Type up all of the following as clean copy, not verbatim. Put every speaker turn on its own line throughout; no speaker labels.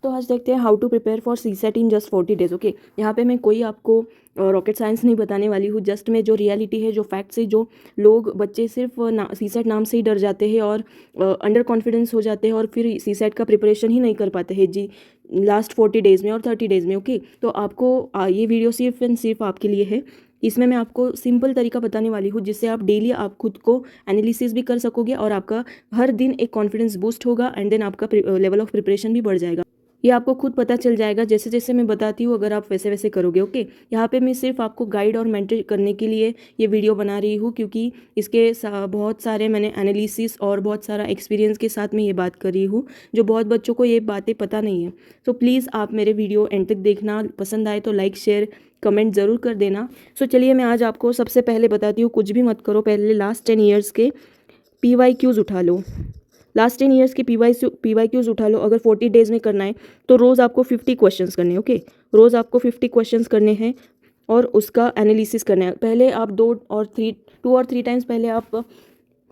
तो आज देखते हैं how to prepare for CSAT in just 40 days. Okay, यहाँ पे मैं कोई आपको रॉकेट साइंस नहीं बताने वाली हूँ। जस्ट मैं जो रियलिटी है, जो फैक्ट्स है, जो लोग बच्चे सिर्फ सी सेट नाम से ही डर जाते हैं और अंडर कॉन्फिडेंस हो जाते हैं और फिर सी सेट का प्रिपरेशन ही नहीं कर पाते हैं जी लास्ट 40 डेज़ में और 30 डेज़ में। ओके, तो आपको ये वीडियो सिर्फ एंड सिर्फ आपके लिए है। इसमें मैं आपको सिंपल तरीका बताने वाली हूँ जिससे आप डेली आप खुद को एनालिसिस भी कर सकोगे और आपका हर दिन एक कॉन्फिडेंस बूस्ट होगा एंड देन आपका लेवल ऑफ प्रिपरेशन भी बढ़ जाएगा। ये आपको खुद पता चल जाएगा जैसे जैसे मैं बताती हूँ, अगर आप वैसे वैसे करोगे। ओके, यहाँ पे मैं सिर्फ आपको गाइड और मेंटर करने के लिए ये वीडियो बना रही हूँ क्योंकि इसके बहुत सारे मैंने एनालिसिस और बहुत सारा एक्सपीरियंस के साथ मैं ये बात कर रही हूँ जो बहुत बच्चों को ये बातें पता नहीं है। तो प्लीज़ आप मेरे वीडियो एंड तक देखना, पसंद आए तो लाइक शेयर कमेंट ज़रूर कर देना। सो चलिए मैं आज आपको सबसे पहले बताती हूँ, कुछ भी मत करो, पहले लास्ट 10 ईयर्स के PYQs उठा लो। लास्ट 10 ईयर्स के PYQs उठा लो। अगर 40 डेज़ में करना है तो रोज़ आपको 50 क्वेश्चंस करने हैं। ओके, रोज़ आपको 50 क्वेश्चंस करने हैं और उसका एनालिसिस करना है। पहले आप 2 और 3 टाइम्स पहले आप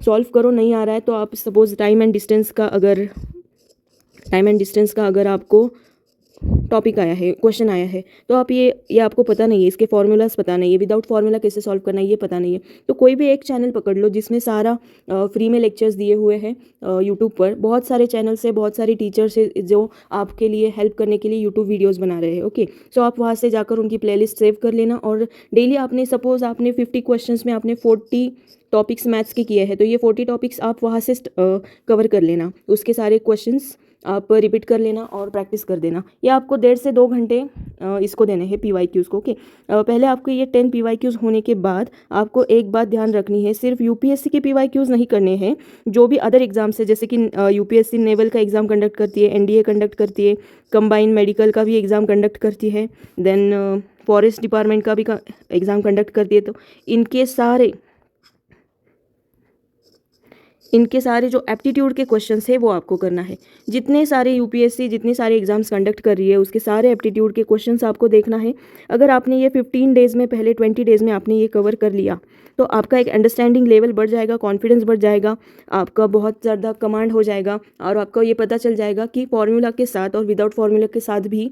सॉल्व करो। नहीं आ रहा है तो आप सपोज टाइम एंड डिस्टेंस का अगर आपको टॉपिक आया है, क्वेश्चन आया है, तो आप ये आपको पता नहीं है, इसके फॉर्मूलाज पता नहीं है, विदाउट फार्मूला कैसे सॉल्व करना है ये पता नहीं है, तो कोई भी एक चैनल पकड़ लो जिसमें सारा फ्री में लेक्चर्स दिए हुए हैं। यूट्यूब पर बहुत सारे चैनल्स है, बहुत सारे टीचर्स है जो आपके लिए हेल्प करने के लिए यूट्यूब वीडियोज़ बना रहे हैं। ओके, सो आप वहाँ से जाकर उनकी प्लेलिस्ट सेव कर लेना और डेली आपने सपोज आपने 50 क्वेश्चन में आपने 40 टॉपिक्स मैथ्स के किए हैं, तो ये 40 टॉपिक्स आप वहाँ से कवर कर लेना। उसके सारे क्वेश्चंस आप रिपीट कर लेना और प्रैक्टिस कर देना। ये आपको 1.5 से 2 घंटे इसको देने हैं PYQs को। ओके, पहले आपको ये 10 PYQs होने के बाद आपको एक बात ध्यान रखनी है, सिर्फ UPSC के PYQs नहीं करने हैं, जो भी अदर एग्जाम्स है, जैसे कि UPSC नेवल का एग्ज़ाम कंडक्ट करती है, NDA कंडक्ट करती है, कंबाइंड मेडिकल का भी एग्ज़ाम कंडक्ट करती है, देन फॉरेस्ट डिपार्टमेंट का भी एग्ज़ाम कंडक्ट करती है, तो इनके सारे जो एप्टीट्यूड के क्वेश्चंस है वो आपको करना है। जितने सारे UPSC जितने सारे एग्जाम्स कंडक्ट कर रही है उसके सारे एप्टीट्यूड के क्वेश्चंस आपको देखना है। अगर आपने ये 15 डेज़ में, पहले 20 डेज़ में आपने ये कवर कर लिया तो आपका एक अंडरस्टैंडिंग लेवल बढ़ जाएगा, कॉन्फिडेंस बढ़ जाएगा, आपका बहुत ज़्यादा कमांड हो जाएगा और आपको ये पता चल जाएगा कि फॉर्मूला के साथ और विदाउट फार्मूला के साथ भी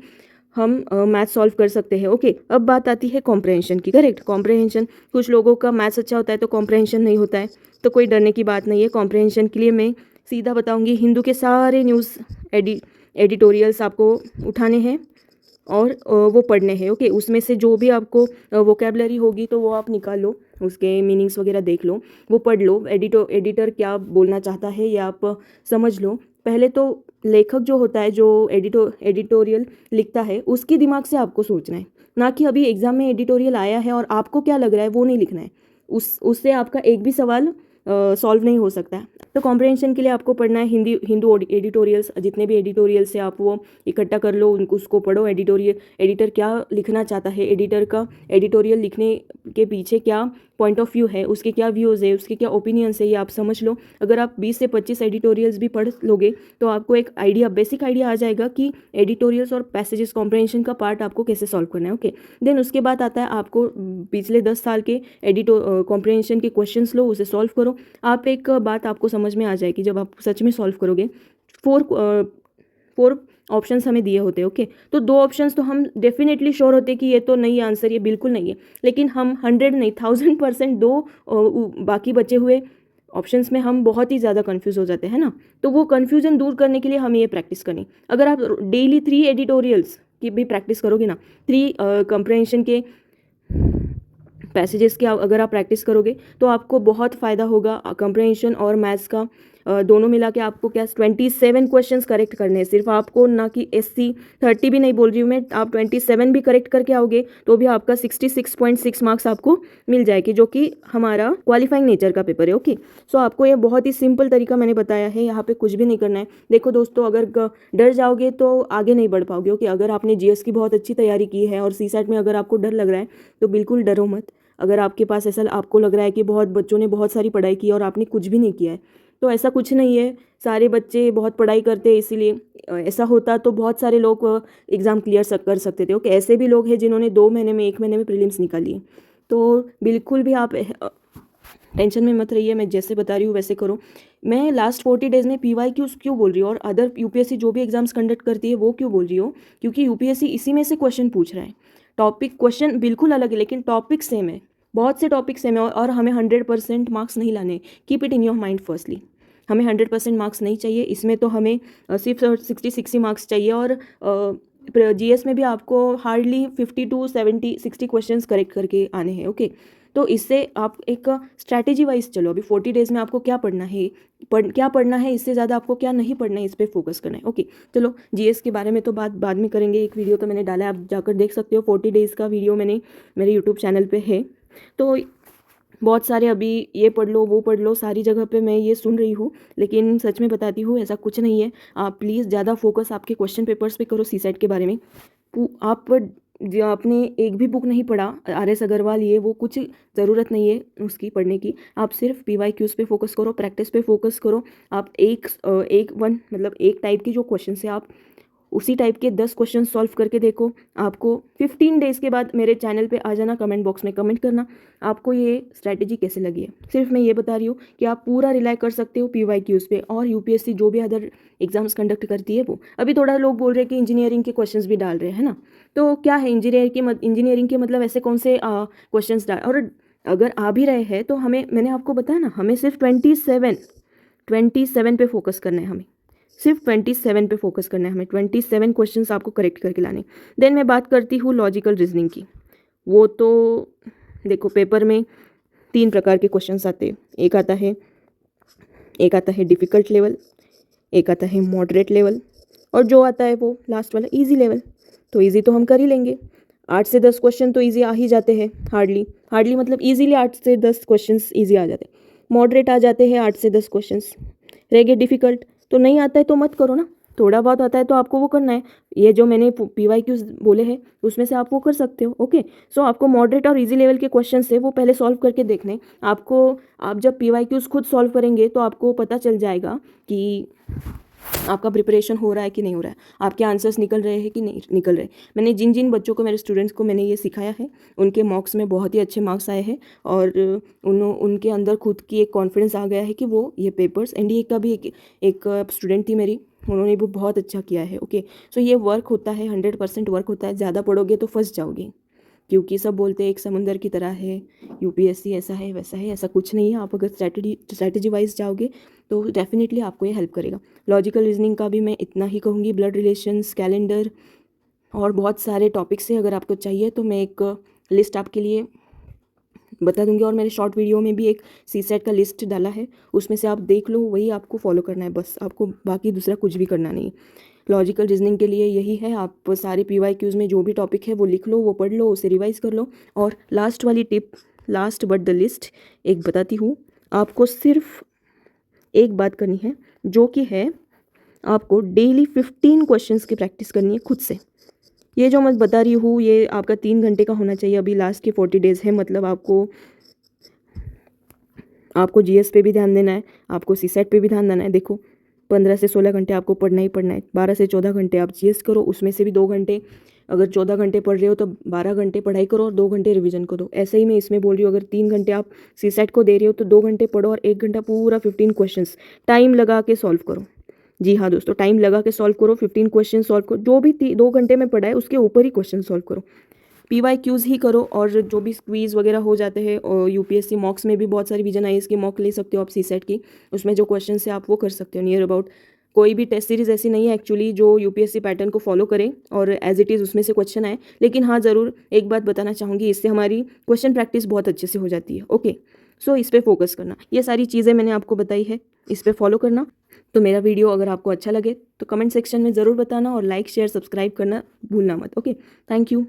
हम मैथ सॉल्व कर सकते हैं। ओके, अब बात आती है कॉम्प्रहेंशन की। करेक्ट, कॉम्प्रहेंशन, कुछ लोगों का मैथ्स अच्छा होता है तो कॉम्प्रहेंशन नहीं होता है, तो कोई डरने की बात नहीं है। कॉम्प्रहेंशन के लिए मैं सीधा बताऊंगी, हिंदू के सारे न्यूज़ एडिटोरियल्स आपको उठाने हैं और वो पढ़ने हैं। ओके, उसमें से जो भी आपको वोकेबलरी होगी तो वो आप निकाल लो, उसके मीनिंग्स वगैरह देख लो, वो पढ़ लो, एडिटर क्या बोलना चाहता है ये आप समझ लो। पहले तो लेखक जो होता है, जो एडिटोरियल लिखता है, उसके दिमाग से आपको सोचना है, ना कि अभी एग्जाम में एडिटोरियल आया है और आपको क्या लग रहा है वो नहीं लिखना है। उससे आपका एक भी सवाल सॉल्व नहीं हो सकता है। तो कॉम्प्रहेंशन के लिए आपको पढ़ना है हिंदू एडिटोरियल्स, जितने भी एडिटोरियल्स है आप वो इकट्ठा कर लो, उसको पढ़ो। एडिटर क्या लिखना चाहता है, एडिटर का एडिटोरियल लिखने के पीछे क्या पॉइंट ऑफ व्यू है, उसके क्या व्यूज़ है, उसके क्या ओपिनियंस है, ये आप समझ लो। अगर आप 20 से 25 एडिटोरियल्स भी पढ़ लोगे तो आपको एक बेसिक आइडिया आ जाएगा कि एडिटोरियल्स और पैसेजेस कॉम्प्रहेंशन का पार्ट आपको कैसे सॉल्व करना है। ओके, देन उसके बाद आता है आपको पिछले 10 साल के कॉम्प्रहेंशन के क्वेश्चंस लो, उसे सॉल्व करो। आप एक बात आपको समझ में आ जाएगी जब आप सच में सॉल्व करोगे। 4 ऑप्शंस हमें दिए होते हैं। ओके, तो 2 ऑप्शंस तो हम डेफिनेटली श्योर होते हैं कि ये तो नहीं आंसर, ये बिल्कुल नहीं है, लेकिन हम 100 नहीं 1000% 2 बाकी बचे हुए ऑप्शंस में हम बहुत ही ज़्यादा कंफ्यूज हो जाते हैं ना। तो वो कन्फ्यूजन दूर करने के लिए हमें ये प्रैक्टिस करनी। अगर आप डेली 3 एडिटोरियल्स की भी प्रैक्टिस करोगे ना, 3 कॉम्प्रहेंशन के पैसेजेस की अगर आप प्रैक्टिस करोगे तो आपको बहुत फ़ायदा होगा। कॉम्प्रहेंशन और मैथ्स का दोनों मिला के आपको क्या 27 क्वेश्चंस करेक्ट करने हैं सिर्फ आपको, ना कि SC 30 भी नहीं बोल रही हूँ मैं। आप 27 भी करेक्ट करके आओगे तो भी आपका 66.6 मार्क्स आपको मिल जाएगी, जो कि हमारा क्वालिफाइंग नेचर का पेपर है। ओके, सो आपको ये बहुत ही सिंपल तरीका मैंने बताया है, यहाँ पे कुछ भी नहीं करना है। देखो दोस्तों, अगर डर जाओगे तो आगे नहीं बढ़ पाओगे। ओके, अगर आपने GS की बहुत अच्छी तैयारी की है और CSAT में अगर आपको डर लग रहा है तो बिल्कुल डरो मत। अगर आपके पास ऐसा आपको लग रहा है कि बहुत बच्चों ने बहुत सारी पढ़ाई की और आपने कुछ भी नहीं किया है, तो ऐसा कुछ नहीं है। सारे बच्चे बहुत पढ़ाई करते हैं, इसीलिए ऐसा होता तो बहुत सारे लोग एग्ज़ाम क्लियर कर सकते थे। ओके, ऐसे भी लोग हैं जिन्होंने 2 महीने में 1 महीने में प्रीलिम्स निकाली है। तो बिल्कुल भी आप टेंशन में मत रहिए, मैं जैसे बता रही हूँ वैसे करो। मैं लास्ट 40 डेज़ में PYQs क्यों बोल रही हूँ और अदर यूपीएससी जो भी एग्जाम्स कंडक्ट करती है वो क्यों बोल रही हूँ, क्योंकि यूपीएससी इसी में से क्वेश्चन पूछ रहा है। टॉपिक क्वेश्चन बिल्कुल अलग है लेकिन टॉपिक सेम है, बहुत से टॉपिक सेम है और हमें 100% मार्क्स नहीं लाने। Keep it in your mind firstly, हमें 100% मार्क्स नहीं चाहिए इसमें, तो हमें सिर्फ 60 मार्क्स चाहिए। और जीएस में भी आपको हार्डली 50 to 60 क्वेश्चंस करेक्ट करके आने हैं। ओके, तो इससे आप एक स्ट्रैटेजी वाइज चलो। अभी 40 डेज़ में आपको क्या पढ़ना है, क्या पढ़ना है, इससे ज़्यादा आपको क्या नहीं पढ़ना है, इस पर फोकस करना है। ओके, चलो जीएस के बारे में तो बाद में करेंगे। एक वीडियो तो मैंने डाला है, आप जाकर देख सकते हो। 40 डेज़ का वीडियो मैंने मेरे यूट्यूब चैनल पे है। तो बहुत सारे अभी ये पढ़ लो वो पढ़ लो, सारी जगह पे मैं ये सुन रही हूँ, लेकिन सच में बताती हूँ ऐसा कुछ नहीं है। आप प्लीज़ ज़्यादा फोकस आपके क्वेश्चन पेपर्स पे करो। सीसेट के बारे में आप जो आपने एक भी बुक नहीं पढ़ा RS अग्रवाल, ये वो कुछ ज़रूरत नहीं है उसकी पढ़ने की। आप सिर्फ PYQs पे फोकस करो, प्रैक्टिस पे फोकस करो। आप एक टाइप की जो क्वेश्चन है आप उसी टाइप के 10 क्वेश्चन सॉल्व करके देखो। आपको 15 डेज़ के बाद मेरे चैनल पे आ जाना, कमेंट बॉक्स में कमेंट करना आपको ये स्ट्रैटेजी कैसे लगी है। सिर्फ मैं ये बता रही हूँ कि आप पूरा रिलाई कर सकते हो PYQs पे और यूपीएससी जो भी अदर एग्जाम्स कंडक्ट करती है वो। अभी थोड़ा लोग बोल रहे हैं कि इंजीनियरिंग के क्वेश्चंस भी डाल रहे हैं ना, तो क्या है इंजीनियरिंग के मतलब ऐसे कौन से क्वेश्चंस डाल, और अगर आ भी रहे हैं तो मैंने आपको बताया ना, हमें सिर्फ 27 पे फोकस करना है। हमें सिर्फ 27 पे फोकस करना है। हमें 27 क्वेश्चंस आपको करेक्ट करके लाने। देन मैं बात करती हूँ लॉजिकल रीजनिंग की। वो तो देखो, पेपर में 3 प्रकार के क्वेश्चंस आते हैं। एक आता है डिफ़िकल्ट लेवल, एक आता है मॉडरेट लेवल, और जो आता है वो लास्ट वाला ईजी लेवल। तो ईजी तो हम कर ही लेंगे, 8 से 10 क्वेश्चन तो ईजी आ ही जाते हैं। हार्डली मतलब ईजीली 8 से 10 क्वेश्चंस ईजी आ जाते हैं। मॉडरेट आ जाते हैं 8 से 10 क्वेश्चंस। रह गए डिफ़िकल्ट, तो नहीं आता है तो मत करो ना, थोड़ा बहुत आता है तो आपको वो करना है। ये जो मैंने PYQs बोले हैं उसमें से आप वो कर सकते हो। ओके, सो आपको मॉडरेट और इजी लेवल के क्वेश्चन है वो पहले सॉल्व करके देखने। आप जब PYQs खुद सॉल्व करेंगे तो आपको पता चल जाएगा कि आपका प्रिपरेशन हो रहा है कि नहीं हो रहा है, आपके आंसर्स निकल रहे हैं कि नहीं निकल रहे। मैंने जिन बच्चों को, मेरे स्टूडेंट्स को मैंने ये सिखाया है, उनके मॉक्स में बहुत ही अच्छे मार्क्स आए हैं और उनके अंदर खुद की एक कॉन्फिडेंस आ गया है कि वो ये पेपर्स, NDA का भी एक स्टूडेंट थी मेरी, उन्होंने भी बहुत अच्छा किया है। ओके, सो ये वर्क होता है, 100% वर्क होता है। ज़्यादा पढ़ोगे तो फंस जाओगे, क्योंकि सब बोलते हैं एक समुंदर की तरह है यूपीएससी, ऐसा है वैसा है। ऐसा कुछ नहीं है। आप अगर स्ट्रैटेजी वाइज जाओगे तो डेफिनेटली आपको ये हेल्प करेगा। लॉजिकल रीजनिंग का भी मैं इतना ही कहूँगी। ब्लड रिलेशंस, कैलेंडर और बहुत सारे टॉपिक्स हैं। अगर आपको चाहिए तो मैं एक लिस्ट आपके लिए बता दूंगी, और मेरे शॉर्ट वीडियो में भी एक सीसेट का लिस्ट डाला है, उसमें से आप देख लो, वही आपको फॉलो करना है बस। आपको बाकी दूसरा कुछ भी करना नहीं। लॉजिकल रीजनिंग के लिए यही है, आप सारे PYQs में जो भी टॉपिक है वो लिख लो, वो पढ़ लो, उसे रिवाइज कर लो। और लास्ट वाली tip, last but the list, एक बताती हूँ। आपको सिर्फ एक बात करनी है, जो कि है आपको डेली 15 क्वेश्चंस की प्रैक्टिस करनी है खुद से। ये जो मैं बता रही हूँ ये आपका 3 घंटे का होना चाहिए। अभी लास्ट के 40 डेज़ है, मतलब आपको GS पे भी ध्यान देना है, आपको सीसेट पे भी ध्यान देना है। देखो, 15 से 16 घंटे आपको पढ़ना ही पढ़ना है। 12 से 14 घंटे आप GS करो, उसमें से भी 2 घंटे, अगर 14 घंटे पढ़ रहे हो तो 12 घंटे पढ़ाई करो और 2 घंटे रिवीजन को दो। ऐसे ही मैं इसमें बोल रही हूँ, अगर 3 घंटे आप सीसेट को दे रहे हो तो 2 घंटे पढ़ो और 1 घंटा पूरा 15 क्वेश्चंस टाइम लगा के सॉल्व करो। जी हाँ दोस्तों, टाइम लगा के सॉल्व करो, 15 क्वेश्चन सॉल्व करो। जो भी 2 घंटे में पढ़ा है उसके ऊपर ही क्वेश्चन सॉल्व करो। PYQs ही करो, और जो भी क्वीज़ वगैरह हो जाते हैं, और यूपीएससी मॉक्स में भी बहुत सारी विजन IAS की मॉक ले सकते हो आप सीसेट की, उसमें जो क्वेश्चन है आप वो कर सकते हो। नियर अबाउट कोई भी टेस्ट सीरीज़ ऐसी नहीं है एक्चुअली जो यूपीएससी पैटर्न को फॉलो करे और एज इट इज़ उसमें से क्वेश्चन आए। लेकिन हाँ, ज़रूर एक बात बताना चाहूँगी, इससे हमारी क्वेश्चन प्रैक्टिस बहुत अच्छे से हो जाती है। ओके, सो इस पर फोकस करना। ये सारी चीज़ें मैंने आपको बताई है, इस पर फॉलो करना। तो मेरा वीडियो अगर आपको अच्छा लगे तो कमेंट सेक्शन में ज़रूर बताना, और लाइक शेयर सब्सक्राइब करना भूलना मत। Okay, thank you.